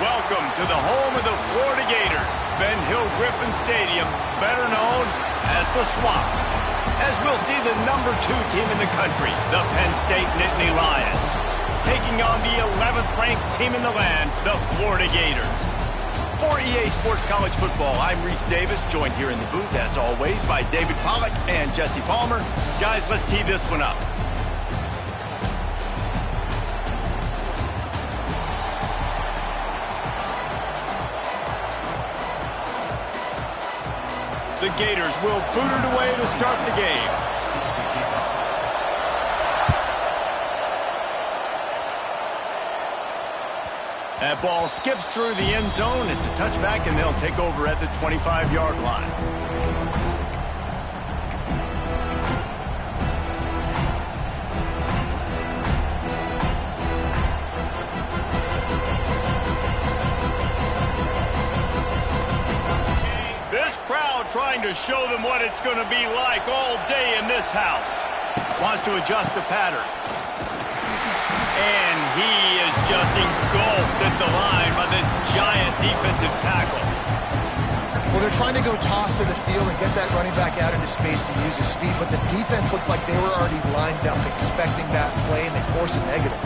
Welcome to the home of the Florida Gators, Ben Hill Griffin Stadium, better known as the Swamp. As we'll see the number 2 team in the country, the Penn State Nittany Lions, taking on the 11th ranked team in the land, the Florida Gators. For EA Sports College Football, I'm Reese Davis, joined here in the booth, as always, by David Pollack and Jesse Palmer. Guys, let's tee this one up. The Gators will boot it away to start the game. That ball skips through the end zone. It's a touchback, and they'll take over at the 25-yard line. Trying to show them what it's going to be like all day in this house. Wants to adjust the pattern. And he is just engulfed at the line by this giant defensive tackle. Well, they're trying to go toss to the field and get that running back out into space to use his speed, but the defense looked like they were already lined up expecting that play, and they force a negative.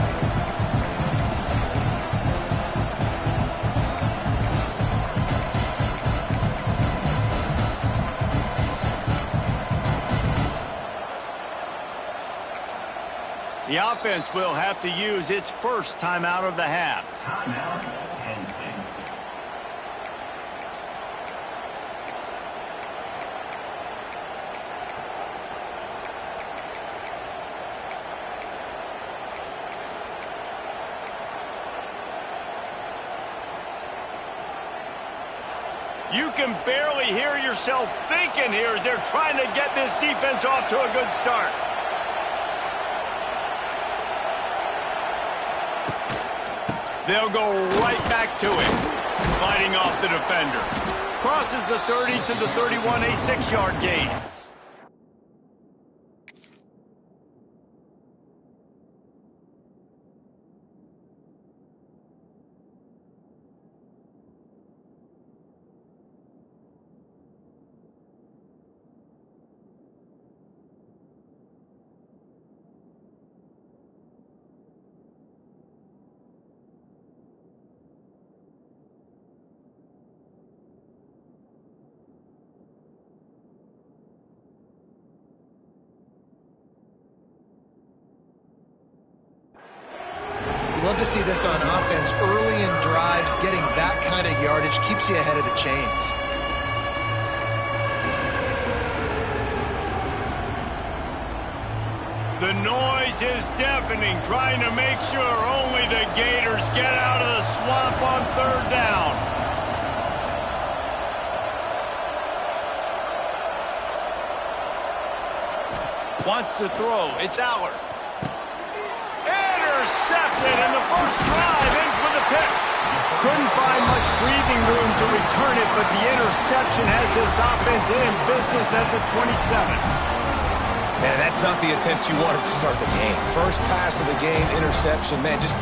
The offense will have to use its first timeout of the half. Timeout, Penn State. You can barely hear yourself thinking here as they're trying to get this defense off to a good start. They'll go right back to it, fighting off the defender. Crosses the 30 to the 31, a 6-yard gain. Love to see this on offense. Early in drives, getting that kind of yardage keeps you ahead of the chains. The noise is deafening, trying to make sure only the Gators get out of the swamp on 3rd down. Wants to throw. It's Allard. Intercepted, and the first drive ends with a pick. Couldn't find much breathing room to return it, but the interception has this offense in business at the 27. Man, that's not the attempt you wanted to start the game. First pass of the game, interception. Man, just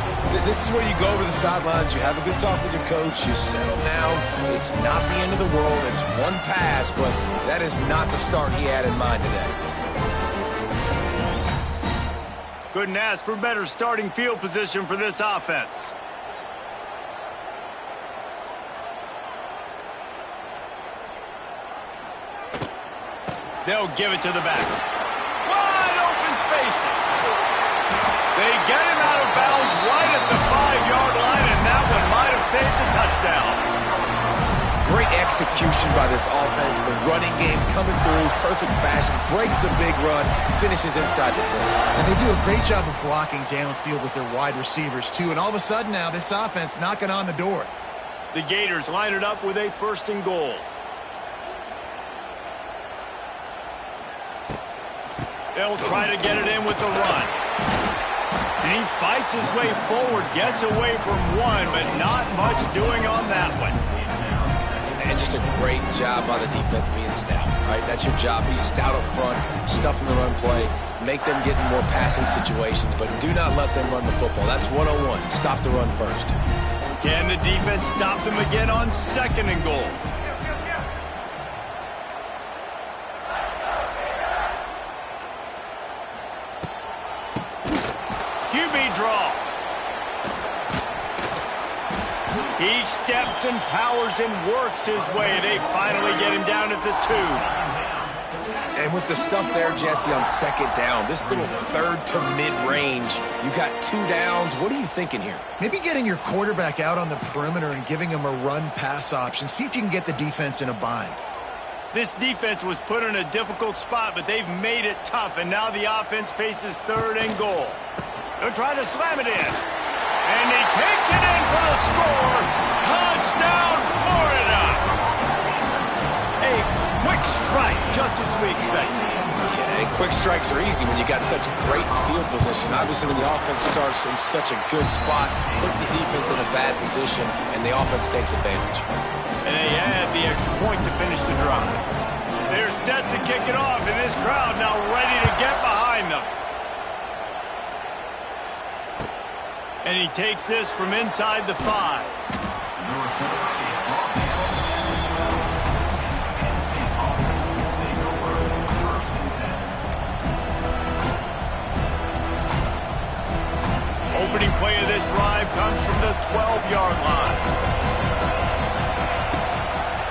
this is where you go over the sidelines. You have a good talk with your coach. You settle down. It's not the end of the world. It's one pass, but that is not the start he had in mind today. Couldn't ask for better starting field position for this offense. They'll give it to the back. Wide open spaces. They get him out of bounds right at the 5-yard line, and that one might have saved the touchdown. Great execution by this offense. The running game coming through, perfect fashion, breaks the big run, finishes inside the 10. And they do a great job of blocking downfield with their wide receivers, too. And all of a sudden now, this offense knocking on the door. The Gators line it up with a 1st and goal. They'll try to get it in with the run. And he fights his way forward, gets away from one, but not much doing on that one. And just a great job by the defense being stout, right? That's your job. Be stout up front, stuff in the run play, make them get in more passing situations, but do not let them run the football. That's 101. Stop the run first. Can the defense stop them again on 2nd and goal? QB draw. He steps and powers and works his way. They finally get him down at the 2. And with the stuff there, Jesse, on 2nd down, this little 3rd to mid-range, you got 2 downs. What are you thinking here? Maybe getting your quarterback out on the perimeter and giving him a run-pass option. See if you can get the defense in a bind. This defense was put in a difficult spot, but they've made it tough, and now the offense faces 3rd and goal. They'll try to slam it in. And he takes it in for the score. Touchdown, Florida! A quick strike, just as we expected. Yeah, and quick strikes are easy when you got such great field position. Obviously, when the offense starts in such a good spot, puts the defense in a bad position, and the offense takes advantage. And they add the extra point to finish the drive. They're set to kick it off, and this crowd now ready to get behind them. And he takes this from inside the 5. Opening play of this drive comes from the 12-yard line.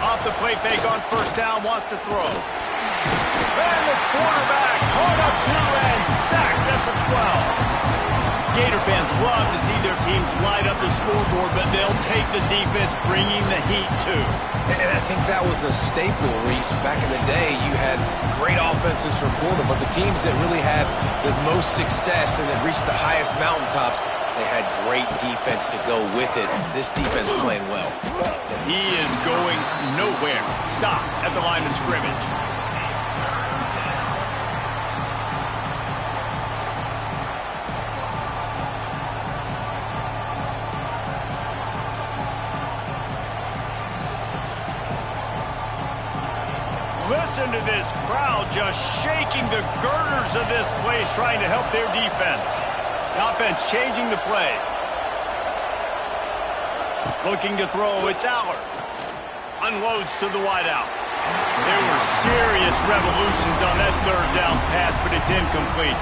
Off the play fake on 1st down, wants to throw. And the quarterback caught up to and sacked at the 12. Gator fans love to see their teams light up the scoreboard, but they'll take the defense bringing the heat too. And I think that was a staple, Reese. Back in the day, you had great offenses for Florida, but the teams that really had the most success and that reached the highest mountaintops, they had great defense to go with it. This defense playing well. He is going nowhere. Stop at the line of scrimmage. Listen to this crowd just shaking the girders of this place, trying to help their defense. The offense changing the play. Looking to throw, it's Aller. Unloads to the wideout. There were serious revolutions on that 3rd down pass, but it's incomplete.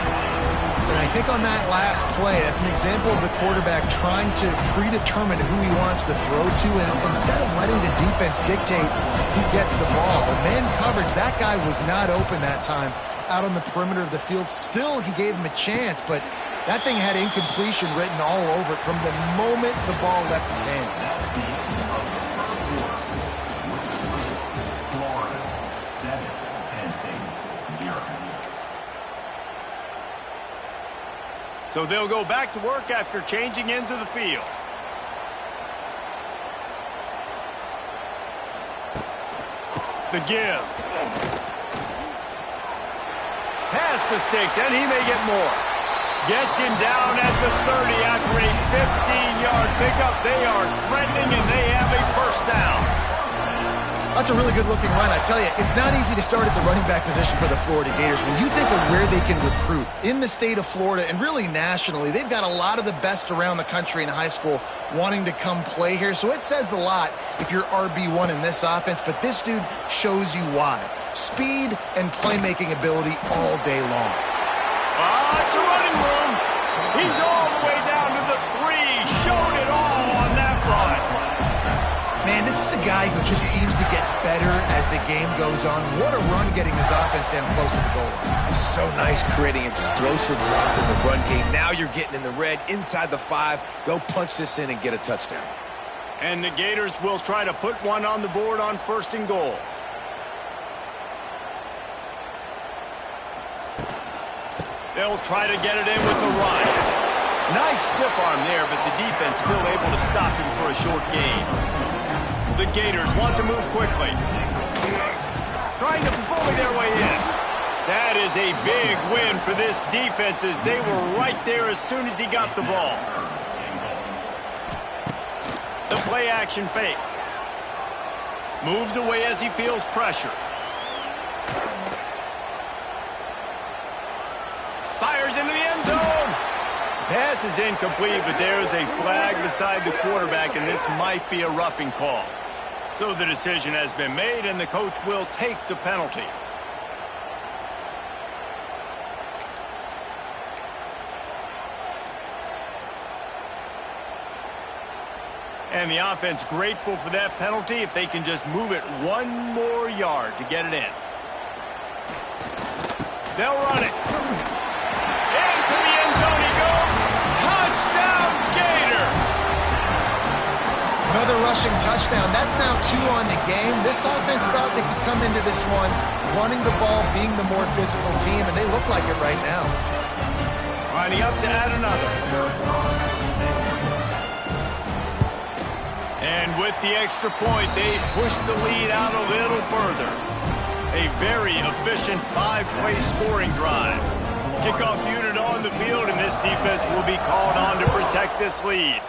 And I think on that last play, that's an example of the quarterback trying to predetermine who he wants to throw to, and instead of letting the defense dictate who gets the ball. Man coverage, that guy was not open that time out on the perimeter of the field. Still, he gave him a chance, but that thing had incompletion written all over it from the moment the ball left his hand. Florida 7, Penn State 0. So they'll go back to work after changing into the field. The give. Pass the sticks, and he may get more. Gets him down at the 30 after a 15-yard pickup. They are threatening, and they have a 1st down. That's a really good-looking run. I tell you, it's not easy to start at the running back position for the Florida Gators. When you think of where they can recruit in the state of Florida and really nationally, they've got a lot of the best around the country in high school wanting to come play here. So it says a lot if you're RB1 in this offense, but this dude shows you why. Speed and playmaking ability all day long. It's a running room. He's all the way down to the 3. Showed it all on that run. Man, this is a guy who just seems to get better as the game goes on. What a run getting his offense down close to the goal line. So nice creating explosive runs in the run game. Now you're getting in the red, inside the 5. Go punch this in and get a touchdown. And the Gators will try to put one on the board on 1st and goal. They'll try to get it in with the run. Nice stiff arm there, but the defense still able to stop him for a short gain. The Gators want to move quickly. Trying to bully their way in. That is a big win for this defense as they were right there as soon as he got the ball. The play action fake. Moves away as he feels pressure. Fires into the end zone. pass is incomplete, but there is a flag beside the quarterback, and this might be a roughing call. So the decision has been made, and the coach will take the penalty. And the offense grateful for that penalty if they can just move it one more yard to get it in. They'll run it. Into the end zone he goes. Touchdown, Gators! Another rushing touchdown. That's now 2 on the game. This offense thought they could come into this one running the ball, being the more physical team, and they look like it right now. Lining up to add another. And with the extra point, they push the lead out a little further. A very efficient 5-play scoring drive. Kickoff unit on the field, and this defense will be called on to protect this lead.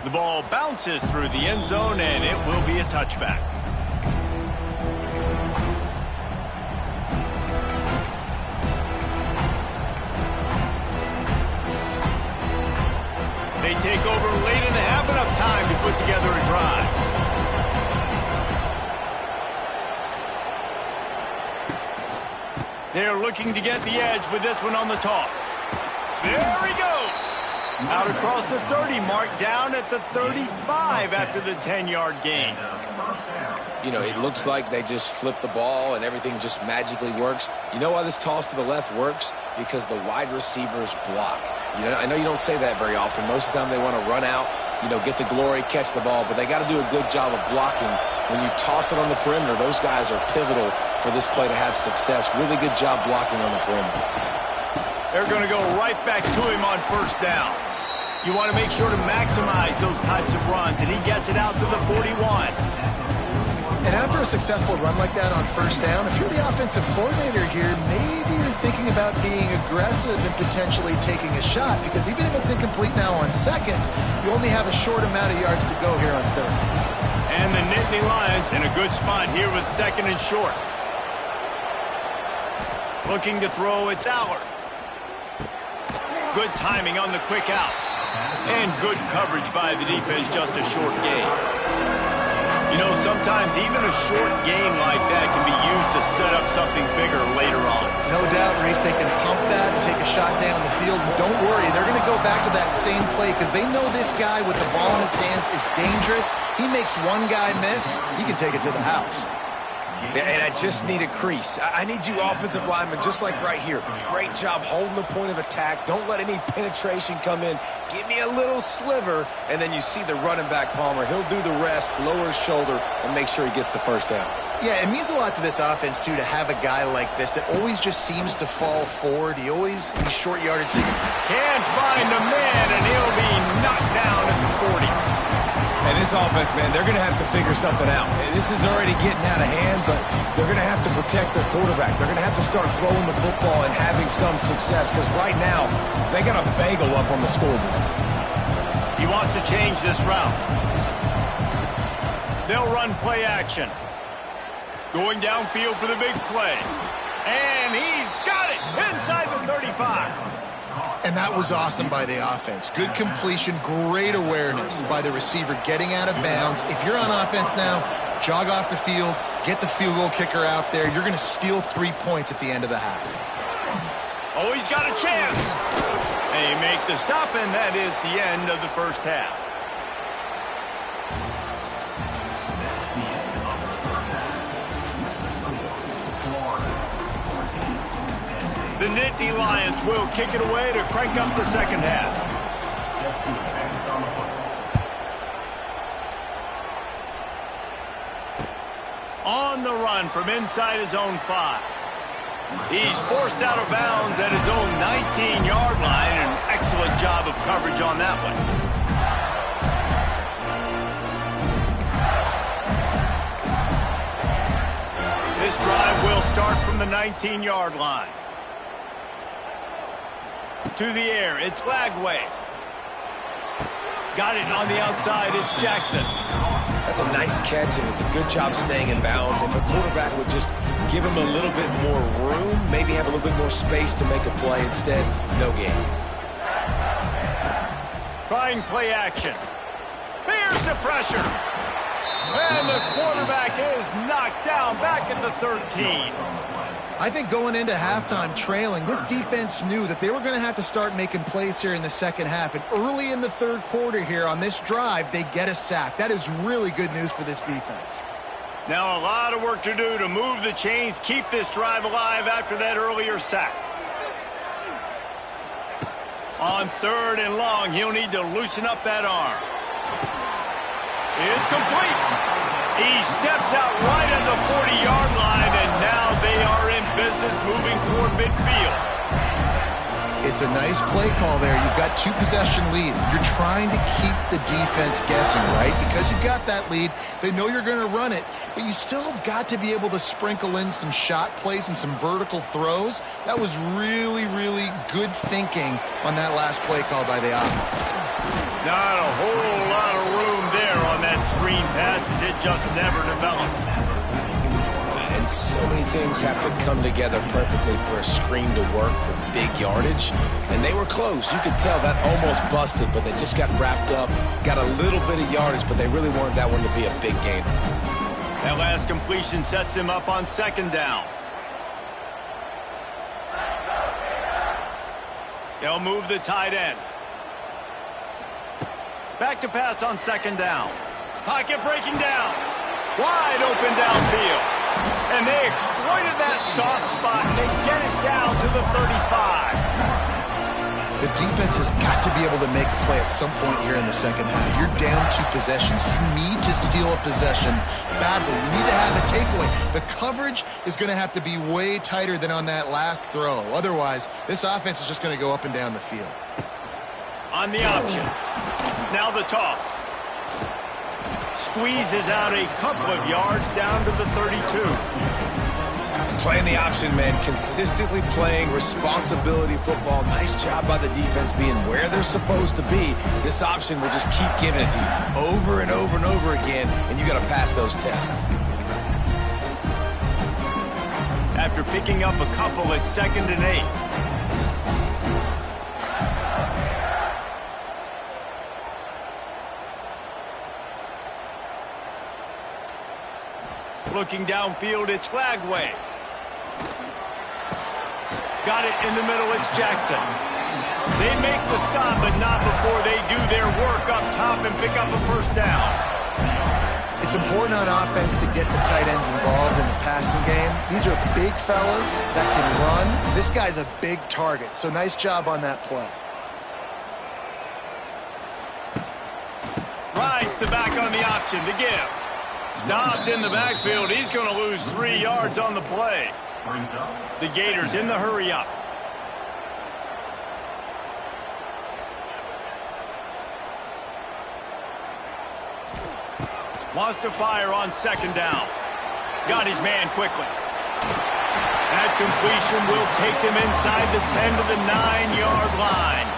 The ball bounces through the end zone, and it will be a touchback. They take over late and have enough time to put together a drive. They're looking to get the edge with this one on the toss. There he goes. Out across the 30 mark, down at the 35 after the 10-yard gain. You know, it looks like they just flip the ball and everything just magically works. You know why this toss to the left works? Because the wide receivers block. You know, I know you don't say that very often. Most of the time they want to run out, you know, get the glory, catch the ball, but they got to do a good job of blocking. When you toss it on the perimeter, those guys are pivotal for this play to have success. Really good job blocking on the perimeter. They're going to go right back to him on first down. You want to make sure to maximize those types of runs, and he gets it out to the 41. And after a successful run like that on first down, if you're the offensive coordinator here, maybe you're thinking about being aggressive and potentially taking a shot, because even if it's incomplete now on second, you only have a short amount of yards to go here on third. And the Nittany Lions in a good spot here with second and short. Looking to throw, it's Allard. Good timing on the quick out. And good coverage by the defense, just a short gain. You know, sometimes even a short game like that can be used to set up something bigger later on. No doubt, Reese, they can pump that and take a shot down the field. And don't worry, they're going to go back to that same play because they know this guy with the ball in his hands is dangerous. He makes one guy miss, he can take it to the house. And I just need a crease. I need you offensive linemen, just like right here. Great job holding the point of attack. Don't let any penetration come in. Give me a little sliver, and then you see the running back, Palmer. He'll do the rest, lower his shoulder, and make sure he gets the first down. Yeah, it means a lot to this offense, too, to have a guy like this that always just seems to fall forward. He always, he's short yardage. Can't find a man, and he'll be knocked down at the 40. And this offense, man, they're going to have to figure something out. This is already getting out of hand, but they're going to have to protect their quarterback. They're going to have to start throwing the football and having some success, because right now, they got a bagel up on the scoreboard. He wants to change this route. They'll run play action. Going downfield for the big play. And he's got it inside the 35. And that was awesome by the offense. Good completion, great awareness by the receiver getting out of bounds. If you're on offense now, jog off the field, get the field goal kicker out there. You're going to steal 3 points at the end of the half. Oh, he's got a chance. They make the stop, and that is the end of the first half. The Nittany Lions will kick it away to crank up the second half. On the run from inside his own 5. He's forced out of bounds at his own 19-yard line. An excellent job of coverage on that one. This drive will start from the 19-yard line. To the air, it's Flagway. Got it on the outside, it's Jackson. That's a nice catch, and it's a good job staying in balance. If a quarterback would just give him a little bit more room, maybe have a little bit more space to make a play, instead, no gain. Trying play action. Here's the pressure. And the quarterback is knocked down back at the 13. I think going into halftime trailing, this defense knew that they were going to have to start making plays here in the second half. And early in the third quarter here on this drive, they get a sack. That is really good news for this defense. Now a lot of work to do to move the chains, keep this drive alive after that earlier sack. On 3rd and long, he'll need to loosen up that arm. It's complete. He steps out right at the 40-yard line, and now they are in business moving toward midfield. It's a nice play call there. You've got 2-possession lead. You're trying to keep the defense guessing, right? Because you've got that lead, they know you're going to run it, but you still have got to be able to sprinkle in some shot plays and some vertical throws. That was really, really good thinking on that last play call by the offense. Not a whole lot of room there on that screen pass as it just never developed. And so many things have to come together perfectly for a screen to work for big yardage. And they were close. You could tell that almost busted, but they just got wrapped up, got a little bit of yardage, but they really wanted that one to be a big gainer. That last completion sets him up on 2nd down. They'll move the tight end. Back to pass on 2nd down. Pocket breaking down. Wide open downfield. And they exploited that soft spot, and they get it down to the 35. The defense has got to be able to make a play at some point here in the second half. You're down 2 possessions. You need to steal a possession badly. You need to have a takeaway. The coverage is going to have to be way tighter than on that last throw. Otherwise, this offense is just going to go up and down the field. On the option. Now the toss. Squeezes out a couple of yards down to the 32. Playing the option, man. Consistently playing responsibility football. Nice job by the defense being where they're supposed to be. This option will just keep giving it to you over and over and over again, and you got to pass those tests. After picking up a couple at 2nd and 8. Looking downfield, it's Flagway. Got it in the middle, it's Jackson. They make the stop, but not before they do their work up top and pick up a 1st down. It's important on offense to get the tight ends involved in the passing game. These are big fellas that can run. This guy's a big target, so nice job on that play. Rides the back on the option to give. Stopped in the backfield. He's going to lose 3 yards on the play. The Gators in the hurry up. Wants to fire on 2nd down. Got his man quickly. That completion will take them inside the 10 to the 9-yard line.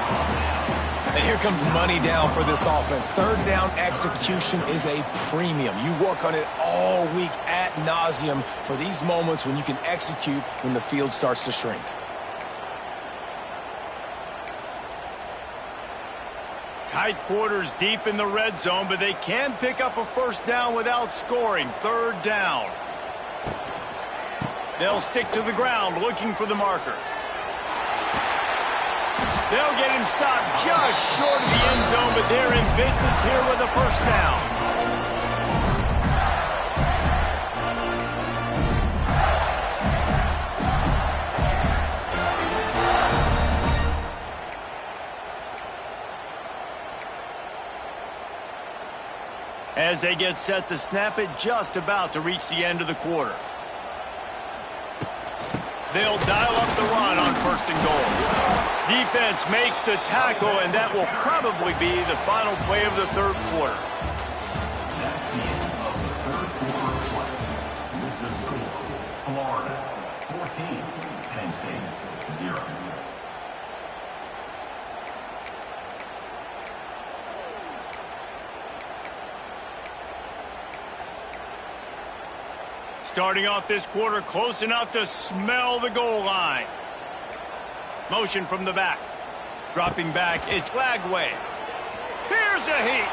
And here comes money down for this offense. 3rd down execution is a premium. You work on it all week ad nauseum for these moments when you can execute when the field starts to shrink. Tight quarters deep in the red zone, but they can pick up a 1st down without scoring. 3rd down. They'll stick to the ground looking for the marker. They'll get him stopped just short of the end zone, but they're in business here with a 1st down. As they get set to snap it, just about to reach the end of the quarter. They'll dial up the run on 1st and goal. Defense makes the tackle, and that will probably be the final play of the 3rd quarter. That's the end of the 3rd quarter play. With the score, Florida 14, Penn State 0. Starting off this quarter close enough to smell the goal line. Motion from the back. Dropping back, it's Lagway. Here's a heat.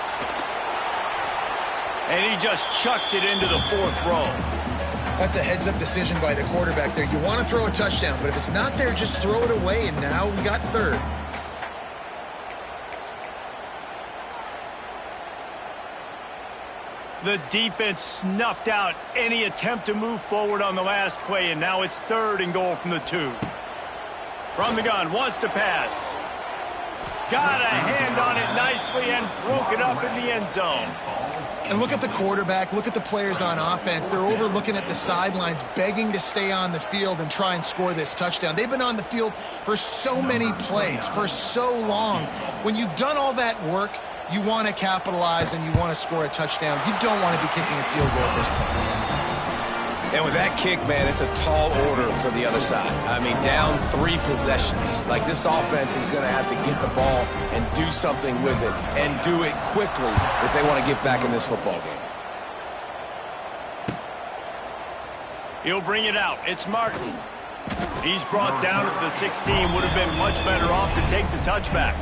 And he just chucks it into the 4th row. That's a heads-up decision by the quarterback there. You want to throw a touchdown, but if it's not there, just throw it away, and now we got 3rd. The defense snuffed out any attempt to move forward on the last play, and now it's 3rd and goal from the 2. From the gun, wants to pass. Got a hand on it nicely and broke it up in the end zone. And look at the quarterback, look at the players on offense. They're over looking at the sidelines, begging to stay on the field and try and score this touchdown. They've been on the field for so many plays, for so long. When you've done all that work, you want to capitalize and you want to score a touchdown. You don't want to be kicking a field goal at this point. And with that kick, man, it's a tall order for the other side. I mean, down 3 possessions. Like, this offense is going to have to get the ball and do something with it, and do it quickly if they want to get back in this football game. He'll bring it out. It's Martin. He's brought down at the 16. Would have been much better off to take the touchback.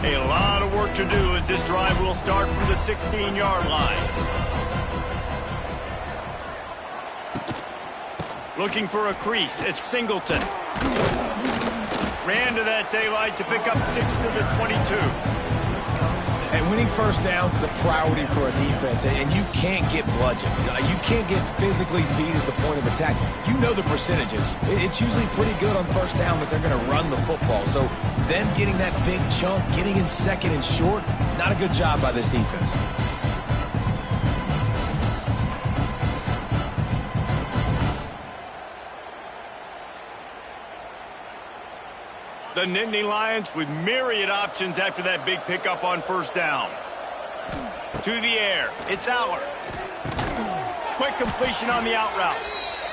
A lot of work to do as this drive will start from the 16-yard line. Looking for a crease. It's Singleton. Ran to that daylight to pick up 6 to the 22. And winning first downs is a priority for a defense, and you can't get bludgeoned. You can't get physically beat at the point of attack. You know the percentages. It's usually pretty good on first down that they're going to run the football. So them getting that big chunk, getting in 2nd and short, not a good job by this defense. The Nittany Lions with myriad options after that big pickup on first down. To the air. It's Aller. Quick completion on the out route.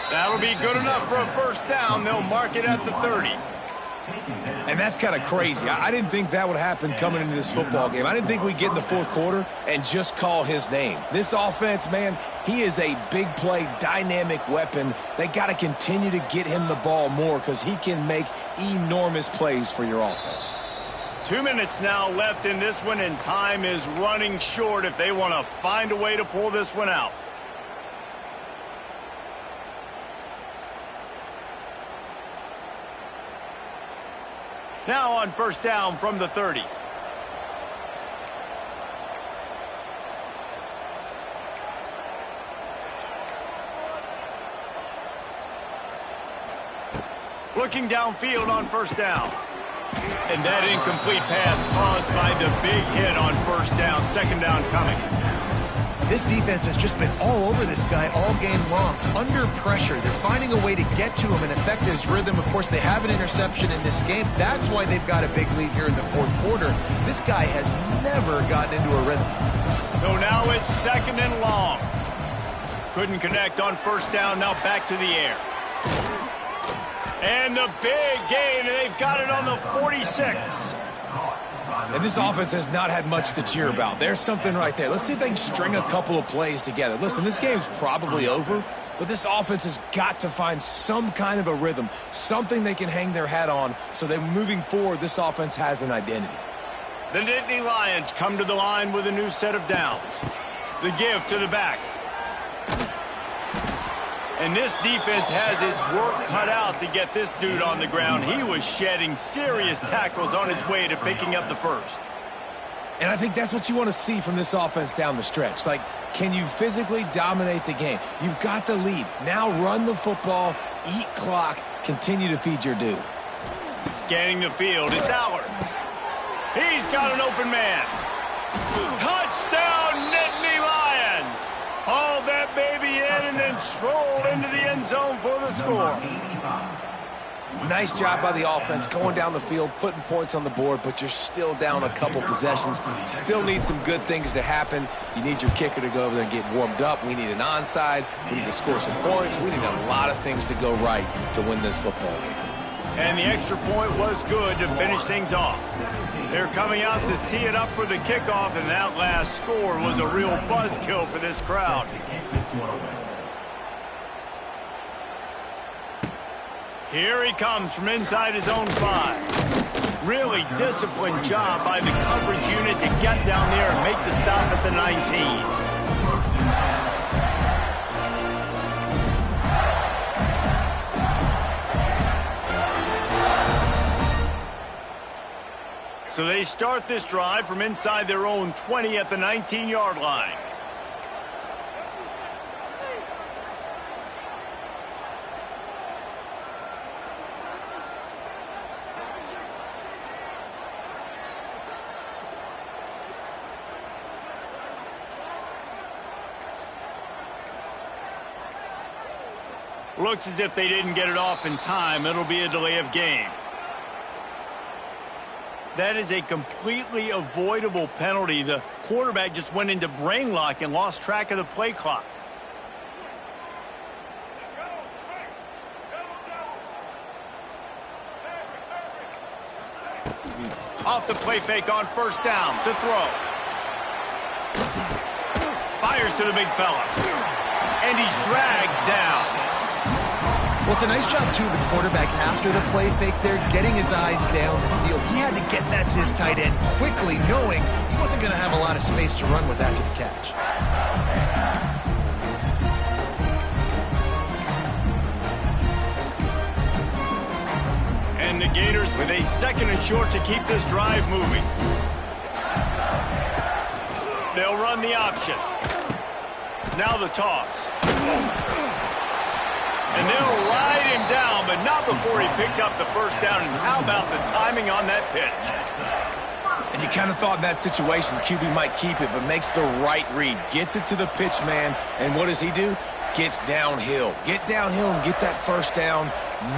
That'll be good enough for a first down. They'll mark it at the 30. And that's kind of crazy. I didn't think that would happen coming into this football game. I didn't think we'd get in the 4th quarter and just call his name. This offense, man, he is a big play, dynamic weapon. They got to continue to get him the ball more because he can make enormous plays for your offense. 2 minutes now left in this one, and time is running short if they want to find a way to pull this one out. Now on first down from the 30. Looking downfield on first down. And that incomplete pass caused by the big hit on first down. 2nd down coming. This defense has just been all over this guy all game long. Under pressure, they're finding a way to get to him and affect his rhythm. Of course, they have an interception in this game. That's why they've got a big lead here in the 4th quarter. This guy has never gotten into a rhythm. So now it's 2nd and long. Couldn't connect on first down. Now back to the air. And the big gain, and they've got it on the 46. And this offense has not had much to cheer about. There's something right there. Let's see if they can string a couple of plays together. Listen, this game's probably over, but this offense has got to find some kind of a rhythm, something they can hang their hat on so that moving forward, this offense has an identity. The Nittany Lions come to the line with a new set of downs. The give to the back. And this defense has its work cut out to get this dude on the ground. He was shedding serious tackles on his way to picking up the first. And I think that's what you want to see from this offense down the stretch. Like, can you physically dominate the game? You've got the lead. Now run the football, eat clock, continue to feed your dude. Scanning the field, it's Aller. He's got an open man. Touchdown, Nittany Lions! Haul that baby in and then stroll into the end zone for the score. Nice job by the offense going down the field, putting points on the board, but you're still down a couple possessions. Still need some good things to happen. You need your kicker to go over there and get warmed up. We need an onside. We need to score some points. We need a lot of things to go right to win this football game. And the extra point was good to finish things off. They're coming out to tee it up for the kickoff, and that last score was a real buzzkill for this crowd. Here he comes from inside his own 5. Really disciplined job by the coverage unit to get down there and make the stop at the 19. So they start this drive from inside their own 20 at the 19-yard line. Looks as if they didn't get it off in time. It'll be a delay of game. That is a completely avoidable penalty. The quarterback just went into brain lock and lost track of the play clock. Off the play fake on first down to throw. Fires to the big fella. And he's dragged down. Well, it's a nice job, too, of the quarterback after the play fake there, getting his eyes down the field. He had to get that to his tight end quickly, knowing he wasn't going to have a lot of space to run with after the catch. And the Gators with a 2nd and short to keep this drive moving. They'll run the option. Now the toss. And they'll ride him down, but not before he picked up the first down. And how about the timing on that pitch? And you kind of thought in that situation QB might keep it, but makes the right read. Gets it to the pitch man, and what does he do? Gets downhill. Get downhill and get that first down.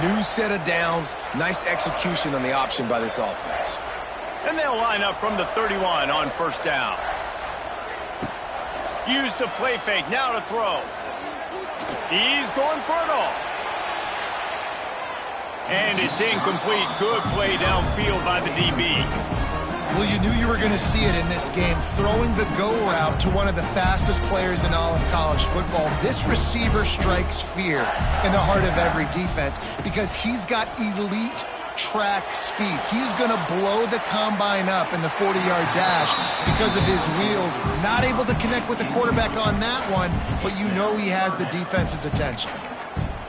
New set of downs. Nice execution on the option by this offense. And they'll line up from the 31 on first down. Use the play fake, now to throw. He's going for it all. And it's incomplete. Good play downfield by the DB. Well, you knew you were going to see it in this game. Throwing the go route to one of the fastest players in all of college football. This receiver strikes fear in the heart of every defense because he's got elite track speed. He's going to blow the combine up in the 40-yard dash because of his wheels. Not able to connect with the quarterback on that one, but you know he has the defense's attention.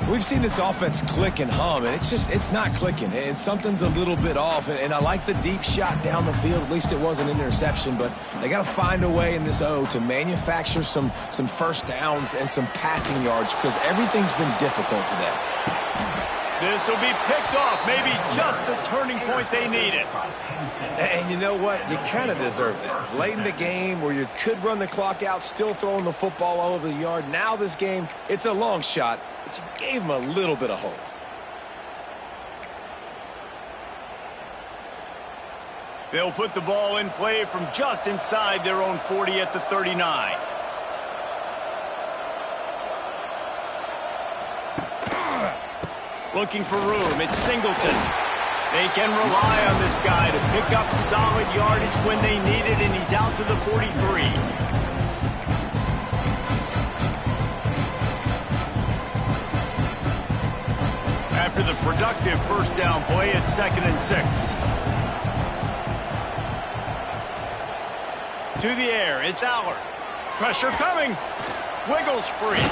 We've seen this offense click and hum, and it's not clicking, and something's a little bit off. And I like the deep shot down the field. At least it wasn't an interception, but they got to find a way in this O to manufacture some first downs and some passing yards because everything's been difficult today. This will be picked off, maybe just the turning point they needed. And you know what? You kind of deserve that. Late in the game where you could run the clock out, still throwing the football all over the yard. Now this game, it's a long shot, but you gave them a little bit of hope. They'll put the ball in play from just inside their own 40 at the 39. Looking for room, it's Singleton. They can rely on this guy to pick up solid yardage when they need it, and he's out to the 43. After the productive first down play, it's 2nd and 6. To the air, it's Allard. Pressure coming. Wiggles free.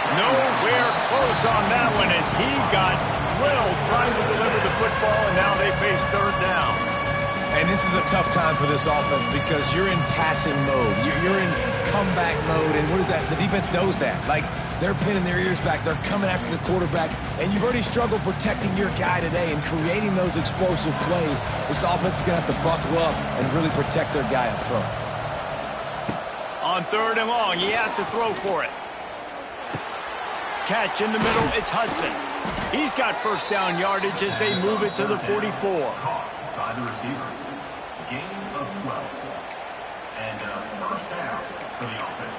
Nowhere close on that one as he got drilled trying to deliver the football, and now they face 3rd down. And this is a tough time for this offense because you're in passing mode. You're in comeback mode, and what is that? The defense knows that. Like, they're pinning their ears back. They're coming after the quarterback, and you've already struggled protecting your guy today and creating those explosive plays. This offense is going to have to buckle up and really protect their guy up front. On 3rd and long, he has to throw for it. Catch in the middle, it's Hudson. He's got first down yardage as they move it to the 44. By the receiver. Gain of 12. And first down for the offense.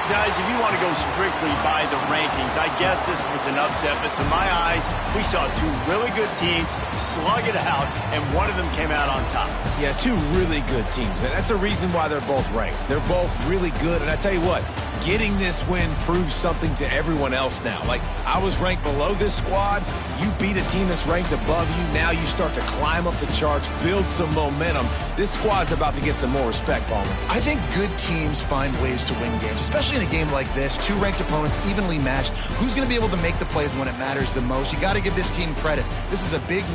Guys, if you want to go strictly by the rankings, I guess this was an upset, but to my eyes, we saw two really good teams slug it out, and one of them came out on top. Yeah, two really good teams, man. That's a reason why they're both ranked. They're both really good, and I tell you what, getting this win proves something to everyone else now. Like, I was ranked below this squad. You beat a team that's ranked above you. Now you start to climb up the charts, build some momentum. This squad's about to get some more respect, Palmer. I think good teams find ways to win games, especially in a game like this. Two ranked opponents, evenly matched. Who's going to be able to make the plays when it matters the most? You got to give this team credit. This is a big win.